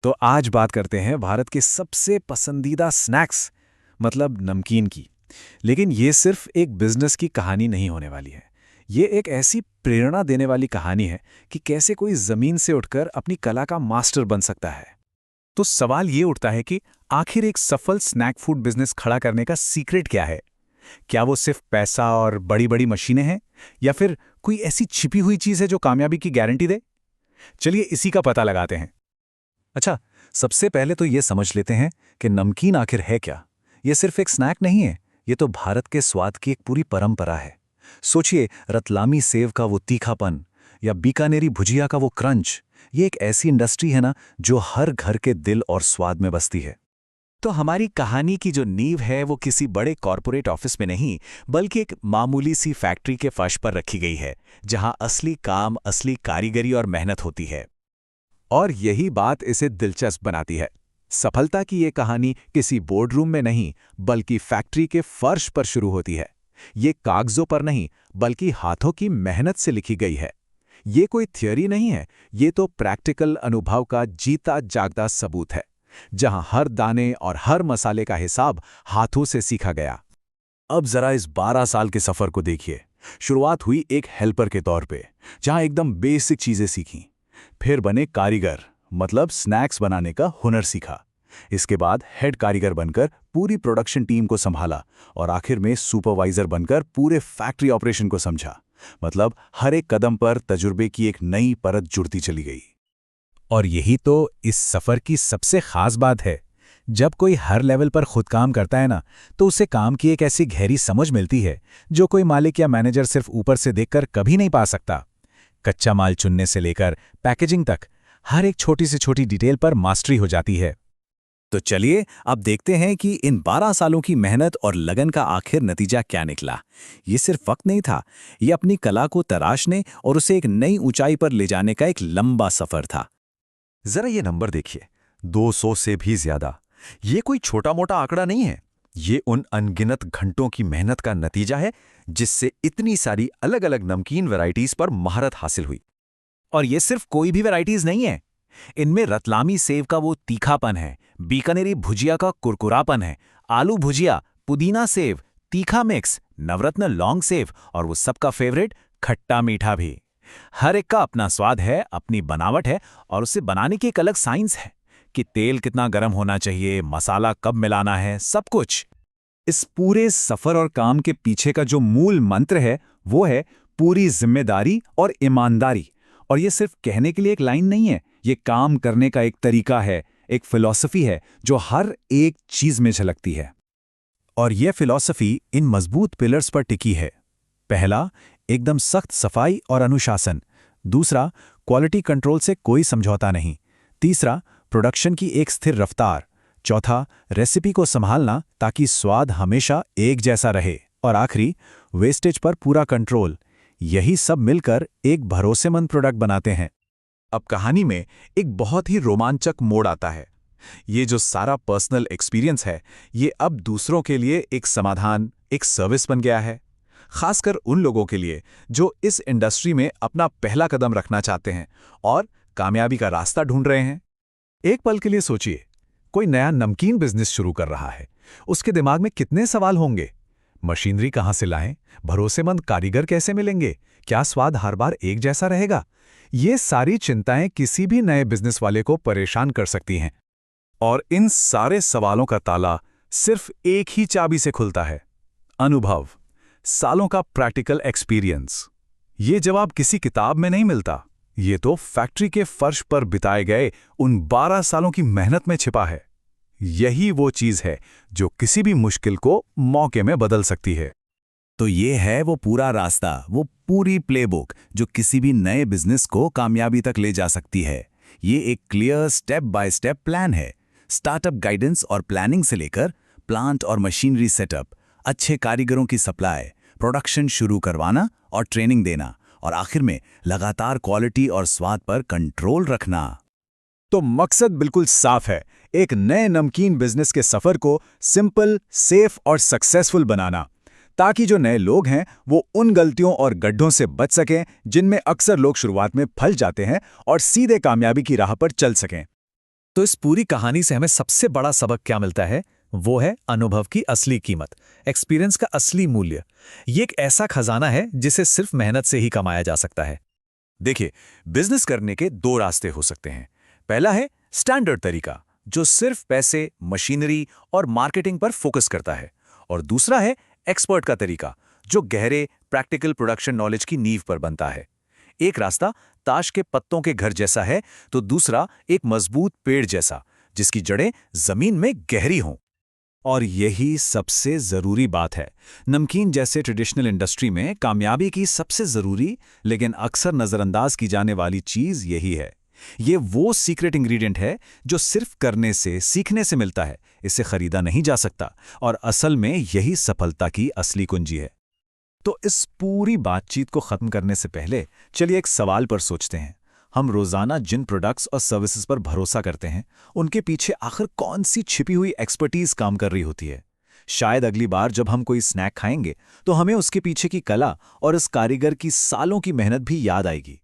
तो आज बात करते हैं भारत के सबसे पसंदीदा स्नैक्स मतलब नमकीन की। लेकिन ये सिर्फ एक बिजनेस की कहानी नहीं होने वाली है। ये एक ऐसी प्रेरणा देने वाली कहानी है कि कैसे कोई जमीन से उठकर अपनी कला का मास्टर बन सकता है। तो सवाल ये उठता है कि आखिर एक सफल स्नैक फूड बिजनेस खड़ा करने का सीक्रेट क्या है? क्या वो सिर्फ पैसा और बड़ी बड़ी मशीनें हैं, या फिर कोई ऐसी छिपी हुई चीज है जो कामयाबी की गारंटी दे? चलिए इसी का पता लगाते हैं। अच्छा, सबसे पहले तो ये समझ लेते हैं कि नमकीन आखिर है क्या। ये सिर्फ एक स्नैक नहीं है, ये तो भारत के स्वाद की एक पूरी परंपरा है। सोचिए, रतलामी सेव का वो तीखापन या बीकानेरी भुजिया का वो क्रंच। ये एक ऐसी इंडस्ट्री है ना, जो हर घर के दिल और स्वाद में बसती है। तो हमारी कहानी की जो नींव है वो किसी बड़े कॉरपोरेट ऑफिस में नहीं, बल्कि एक मामूली सी फैक्ट्री के फर्श पर रखी गई है, जहां असली काम, असली कारीगरी और मेहनत होती है। और यही बात इसे दिलचस्प बनाती है। सफलता की ये कहानी किसी बोर्डरूम में नहीं, बल्कि फैक्ट्री के फर्श पर शुरू होती है। ये कागजों पर नहीं, बल्कि हाथों की मेहनत से लिखी गई है। ये कोई थ्योरी नहीं है, ये तो प्रैक्टिकल अनुभव का जीता जागता सबूत है, जहां हर दाने और हर मसाले का हिसाब हाथों से सीखा गया। अब जरा इस 12 साल के सफर को देखिए। शुरुआत हुई एक हेल्पर के तौर पे, जहां एकदम बेसिक चीजें सीखी। फिर बने कारीगर, मतलब स्नैक्स बनाने का हुनर सीखा। इसके बाद हेड कारीगर बनकर पूरी प्रोडक्शन टीम को संभाला, और आखिर में सुपरवाइजर बनकर पूरे फैक्ट्री ऑपरेशन को समझा। मतलब हर एक कदम पर तजुर्बे की एक नई परत जुड़ती चली गई। और यही तो इस सफर की सबसे खास बात है। जब कोई हर लेवल पर खुद काम करता है ना, तो उसे काम की एक ऐसी गहरी समझ मिलती है जो कोई मालिक या मैनेजर सिर्फ ऊपर से देखकर कभी नहीं पा सकता। कच्चा माल चुनने से लेकर पैकेजिंग तक हर एक छोटी से छोटी डिटेल पर मास्टरी हो जाती है। तो चलिए अब देखते हैं कि इन 12 सालों की मेहनत और लगन का आखिर नतीजा क्या निकला। ये सिर्फ वक्त नहीं था, ये अपनी कला को तराशने और उसे एक नई ऊंचाई पर ले जाने का एक लंबा सफर था। जरा ये नंबर देखिए, 200 से भी ज्यादा। ये कोई छोटा मोटा आंकड़ा नहीं है। ये उन अनगिनत घंटों की मेहनत का नतीजा है, जिससे इतनी सारी अलग अलग नमकीन वैरायटीज पर महारत हासिल हुई। और ये सिर्फ कोई भी वैरायटीज नहीं है। इनमें रतलामी सेव का वो तीखापन है, बीकानेरी भुजिया का कुरकुरापन है, आलू भुजिया, पुदीना सेव, तीखा मिक्स, नवरत्न लौंग सेव, और वो सबका फेवरेट खट्टा मीठा भी। हर एक का अपना स्वाद है, अपनी बनावट है, और उसे बनाने की एक अलग साइंस है कि तेल कितना गर्म होना चाहिए, मसाला कब मिलाना है, सब कुछ। इस पूरे सफर और काम के पीछे का जो मूल मंत्र है, वो है पूरी जिम्मेदारी और ईमानदारी। और ये सिर्फ कहने के लिए एक लाइन नहीं है, ये काम करने का एक तरीका है, एक फिलॉसफी है जो हर एक चीज में झलकती है। और ये फिलॉसफी इन मजबूत पिलर्स पर टिकी है। पहला, एकदम सख्त सफाई और अनुशासन। दूसरा, क्वालिटी कंट्रोल से कोई समझौता नहीं। तीसरा, प्रोडक्शन की एक स्थिर रफ्तार। चौथा, रेसिपी को संभालना ताकि स्वाद हमेशा एक जैसा रहे। और आखिरी, वेस्टेज पर पूरा कंट्रोल। यही सब मिलकर एक भरोसेमंद प्रोडक्ट बनाते हैं। अब कहानी में एक बहुत ही रोमांचक मोड़ आता है। ये जो सारा पर्सनल एक्सपीरियंस है, ये अब दूसरों के लिए एक समाधान, एक सर्विस बन गया है। खासकर उन लोगों के लिए जो इस इंडस्ट्री में अपना पहला कदम रखना चाहते हैं और कामयाबी का रास्ता ढूंढ रहे हैं। एक पल के लिए सोचिए, कोई नया नमकीन बिजनेस शुरू कर रहा है। उसके दिमाग में कितने सवाल होंगे? मशीनरी कहां से लाएं? भरोसेमंद कारीगर कैसे मिलेंगे? क्या स्वाद हर बार एक जैसा रहेगा? ये सारी चिंताएं किसी भी नए बिजनेस वाले को परेशान कर सकती हैं। और इन सारे सवालों का ताला सिर्फ एक ही चाबी से खुलता है: अनुभव, सालों का प्रैक्टिकल एक्सपीरियंस। ये जवाब किसी किताब में नहीं मिलता, ये तो फैक्ट्री के फर्श पर बिताए गए उन 12 सालों की मेहनत में छिपा है। यही वो चीज है जो किसी भी मुश्किल को मौके में बदल सकती है। तो ये है वो पूरा रास्ता, वो पूरी प्लेबुक जो किसी भी नए बिजनेस को कामयाबी तक ले जा सकती है। ये एक clear step by step plan है। स्टार्टअप गाइडेंस और प्लानिंग से लेकर प्लांट और मशीनरी सेटअप, अच्छे कारीगरों की सप्लाई, प्रोडक्शन शुरू करवाना और ट्रेनिंग देना, और आखिर में लगातार क्वालिटी और स्वाद पर कंट्रोल रखना। तो मकसद बिल्कुल साफ है, एक नए नमकीन बिजनेस के सफर को सिंपल, सेफ और सक्सेसफुल बनाना, ताकि जो नए लोग हैं वो उन गलतियों और गड्ढों से बच सकें जिनमें अक्सर लोग शुरुआत में फंस जाते हैं, और सीधे कामयाबी की राह पर चल सकें। तो इस पूरी कहानी से हमें सबसे बड़ा सबक क्या मिलता है? वो है अनुभव की असली कीमत, एक्सपीरियंस का असली मूल्य। ये एक ऐसा खजाना है जिसे सिर्फ मेहनत से ही कमाया जा सकता है। देखिए, बिजनेस करने के दो रास्ते हो सकते हैं। पहला है स्टैंडर्ड तरीका, जो सिर्फ पैसे, मशीनरी और मार्केटिंग पर फोकस करता है। और दूसरा है एक्सपर्ट का तरीका, जो गहरे प्रैक्टिकल प्रोडक्शन नॉलेज की नींव पर बनता है। एक रास्ता ताश के पत्तों के घर जैसा है, तो दूसरा एक मजबूत पेड़ जैसा, जिसकी जड़ें जमीन में गहरी हों। और यही सबसे जरूरी बात है। नमकीन जैसे ट्रेडिशनल इंडस्ट्री में कामयाबी की सबसे जरूरी लेकिन अक्सर नजरअंदाज की जाने वाली चीज यही है। ये वो सीक्रेट इंग्रेडिएंट है जो सिर्फ करने से, सीखने से मिलता है, इसे खरीदा नहीं जा सकता। और असल में यही सफलता की असली कुंजी है। तो इस पूरी बातचीत को खत्म करने से पहले चलिए एक सवाल पर सोचते हैं। हम रोजाना जिन प्रोडक्ट्स और सर्विसेज पर भरोसा करते हैं, उनके पीछे आखिर कौन सी छिपी हुई एक्सपर्टीज काम कर रही होती है? शायद अगली बार जब हम कोई स्नैक खाएंगे तो हमें उसके पीछे की कला और उस कारीगर की सालों की मेहनत भी याद आएगी।